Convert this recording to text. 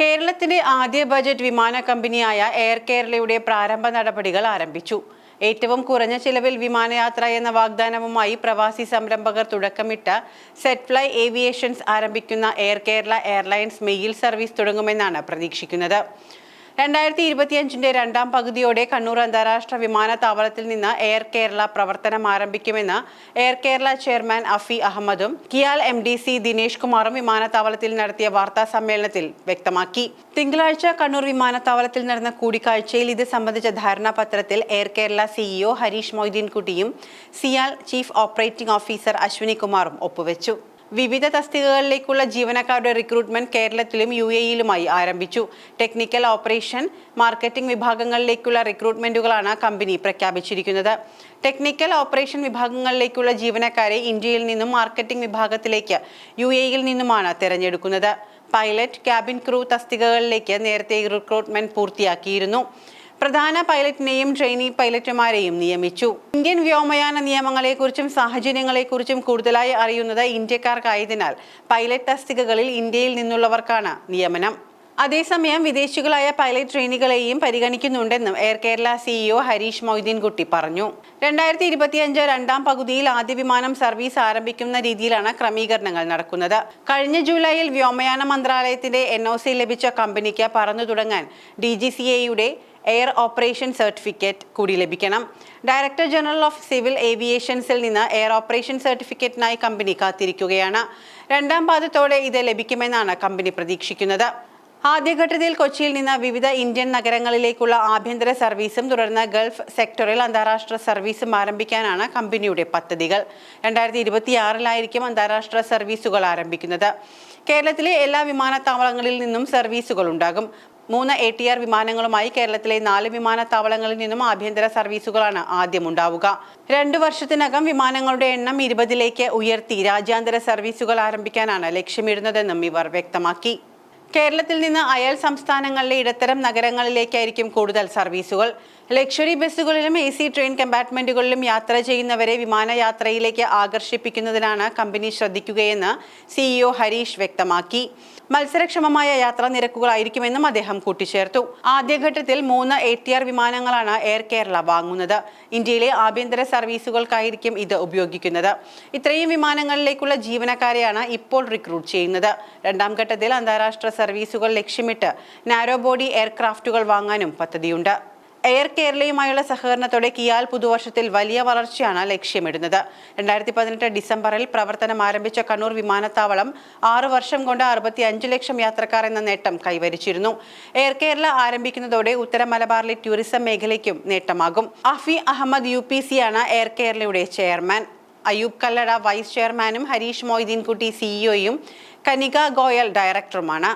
കേരളത്തിന്റെ ആദ്യ ബജറ്റ് വിമാന കമ്പനിയായ എയർ കേരളയുടെ പ്രാരംഭ നടപടികൾ ആരംഭിച്ചു. ഏറ്റവും കുറഞ്ഞ ചിലവിൽ വിമാനയാത്ര എന്ന വാഗ്ദാനവുമായി പ്രവാസി സംരംഭകർ തുടക്കമിട്ട സെറ്റ്ഫ്ലൈ ഏവിയേഷൻസ് ആരംഭിക്കുന്ന air Kerala airlines mail service തുടങ്ങുമെന്നാണ് പ്രതീക്ഷിക്കുന്നത്. 2025 രണ്ടാം പകുതിയോടെ കണ്ണൂർ അന്താരാഷ്ട്ര വിമാനത്താവളത്തിൽ നിന്ന് എയർ കേരള പ്രവർത്തനം ആരംഭിക്കുമെന്ന് എയർ കേരള ചെയർമാൻ അഫി അഹമ്മദും കിയാൽ MD ദിനേഷ് കുമാറും വിമാനത്താവളത്തിൽ നടത്തിയ വാർത്താ സമ്മേളനത്തിൽ വ്യക്തമാക്കി. തിങ്കളാഴ്ച കണ്ണൂർ വിമാനത്താവളത്തിൽ നടന്ന കൂടിക്കാഴ്ചയിൽ ഇത് സംബന്ധിച്ച ധാരണാപത്രത്തിൽ എയർ കേരള CEO ഹരീഷ് മൊയ്തീൻകുട്ടിയും CIAL chief operating officer Ashwini കുമാറും ഒപ്പുവെച്ചു. വിവിധ തസ്തികകളിലേക്കുള്ള ജീവനക്കാരുടെ റിക്രൂട്ട്മെന്റ് കേരളത്തിലും UAE-യിലുമായി ആരംഭിച്ചു. ടെക്നിക്കൽ, ഓപ്പറേഷൻ, മാർക്കറ്റിംഗ് വിഭാഗങ്ങളിലേക്കുള്ള റിക്രൂട്ട്മെന്റുകളാണ് കമ്പനി പ്രഖ്യാപിച്ചിരിക്കുന്നത്. ടെക്നിക്കൽ, ഓപ്പറേഷൻ വിഭാഗങ്ങളിലേക്കുള്ള ജീവനക്കാരെ ഇന്ത്യയിൽ നിന്നും മാർക്കറ്റിംഗ് വിഭാഗത്തിലേക്ക് UAE-യിൽ നിന്നുമാണ് തിരഞ്ഞെടുക്കുന്നത്. പൈലറ്റ്, ക്യാബിൻ ക്രൂ തസ്തികകളിലേക്ക് നേരത്തെ റിക്രൂട്ട്മെന്റ് പൂർത്തിയാക്കിയിരുന്നു. പ്രധാന പൈലറ്റിനെയും ട്രെയിനി പൈലറ്റുമാരെയും നിയമിച്ചു. ഇന്ത്യൻ വ്യോമയാന നിയമങ്ങളെക്കുറിച്ചും സാഹചര്യങ്ങളെക്കുറിച്ചും കൂടുതലായി അറിയുന്നത് ഇന്ത്യക്കാർക്കായതിനാൽ പൈലറ്റ് തസ്തികകളിൽ ഇന്ത്യയിൽ നിന്നുള്ളവർക്കാണ് നിയമനം. അതേസമയം വിദേശികളായ പൈലറ്റ് ട്രെയിനികളെയും പരിഗണിക്കുന്നുണ്ടെന്നും എയർ കേരള CEO ഹരീഷ് മൊയ്തീൻകുട്ടി പറഞ്ഞു. 2025 രണ്ടാം പകുതിയിൽ ആദ്യ വിമാനം സർവീസ് ആരംഭിക്കുന്ന രീതിയിലാണ് ക്രമീകരണങ്ങൾ നടക്കുന്നത്. കഴിഞ്ഞ ജൂലൈയിൽ വ്യോമയാന മന്ത്രാലയത്തിന്റെ NOC ലഭിച്ച കമ്പനിക്ക് പറന്നു തുടങ്ങാൻ DGCAയുടെ എയർ ഓപ്പറേഷൻ സർട്ടിഫിക്കറ്റ് കൂടി ലഭിക്കണം. ഡയറക്ടർ ജനറൽ ഓഫ് സിവിൽ ഏവിയേഷൻസിൽ നിന്ന് എയർ ഓപ്പറേഷൻ സർട്ടിഫിക്കറ്റിനായി കമ്പനി കാത്തിരിക്കുകയാണ്. രണ്ടാം പാദത്തോടെ ഇത് ലഭിക്കുമെന്നാണ് കമ്പനി പ്രതീക്ഷിക്കുന്നത്. ആദ്യഘട്ടത്തിൽ കൊച്ചിയിൽ നിന്ന് വിവിധ ഇന്ത്യൻ നഗരങ്ങളിലേക്കുള്ള ആഭ്യന്തര സർവീസും തുടർന്ന് ഗൾഫ് സെക്ടറിൽ അന്താരാഷ്ട്ര സർവീസും ആരംഭിക്കാനാണ് കമ്പനിയുടെ പദ്ധതികൾ. 2026-ലായിരിക്കും അന്താരാഷ്ട്ര സർവീസുകൾ ആരംഭിക്കുന്നത്. കേരളത്തിലെ എല്ലാ വിമാനത്താവളങ്ങളിൽ നിന്നും സർവീസുകൾ ഉണ്ടാകും. 3 ATR വിമാനങ്ങളുമായി കേരളത്തിലെ 4 വിമാനത്താവളങ്ങളിൽ നിന്നും ആഭ്യന്തര സർവീസുകളാണ് ആദ്യം ഉണ്ടാവുക. 2 വർഷത്തിനകം വിമാനങ്ങളുടെ എണ്ണം 20-ലേക്ക് ഉയർത്തി രാജ്യാന്തര സർവീസുകൾ ആരംഭിക്കാനാണ് ലക്ഷ്യമിടുന്നതെന്നും ഇവർ വ്യക്തമാക്കി. കേരളത്തിൽ നിന്ന് അയൽ സംസ്ഥാനങ്ങളിലെ ഇടത്തരം നഗരങ്ങളിലേക്കായിരിക്കും കൂടുതൽ സർവീസുകൾ. ലക്ഷറി ബസ്സുകളിലും AC ട്രെയിൻ കമ്പാർട്ട്മെന്റുകളിലും യാത്ര ചെയ്യുന്നവരെ വിമാനയാത്രയിലേക്ക് ആകർഷിപ്പിക്കുന്നതിനാണ് കമ്പനി ശ്രദ്ധിക്കുകയെന്ന് CEO ഹരീഷ് വ്യക്തമാക്കി. മത്സരക്ഷമമായ യാത്രാ നിരക്കുകളായിരിക്കുമെന്നും അദ്ദേഹം കൂട്ടിച്ചേർത്തു. ആദ്യഘട്ടത്തിൽ 3 ATR വിമാനങ്ങളാണ് എയർ കേരള വാങ്ങുന്നത്. ഇന്ത്യയിലെ ആഭ്യന്തര സർവീസുകൾക്കായിരിക്കും ഇത് ഉപയോഗിക്കുന്നത്. ഇത്രയും വിമാനങ്ങളിലേക്കുള്ള ജീവനക്കാരെയാണ് ഇപ്പോൾ റിക്രൂട്ട് ചെയ്യുന്നത്. രണ്ടാം ഘട്ടത്തിൽ അന്താരാഷ്ട്ര സർവീസുകൾ ലക്ഷ്യമിട്ട് നാരോ ബോഡി എയർക്രാഫ്റ്റുകൾ വാങ്ങാനും പദ്ധതിയുണ്ട്. എയർ കേരളയുമായുള്ള സഹകരണത്തോടെ കിയാൽ പുതുവർഷത്തിൽ വലിയ വളർച്ചയാണ് ലക്ഷ്യമിടുന്നത്. 2018 ഡിസംബറിൽ പ്രവർത്തനം ആരംഭിച്ച കണ്ണൂർ വിമാനത്താവളം 6 വർഷം കൊണ്ട് 65 ലക്ഷം യാത്രക്കാർ എന്ന നേട്ടം കൈവരിച്ചിരുന്നു. എയർ കേരള ആരംഭിക്കുന്നതോടെ ഉത്തര മലബാറിലെ ടൂറിസം മേഖലയ്ക്കും നേട്ടമാകും. അഫി അഹമ്മദ് UPC-യാണ് എയർ കേരളയുടെ ചെയർമാൻ. അയൂബ് കല്ലട വൈസ് ചെയർമാനും ഹരീഷ് മൊയ്തീൻകുട്ടി CEO-യും കനിക ഗോയൽ ഡയറക്ടറുമാണ്.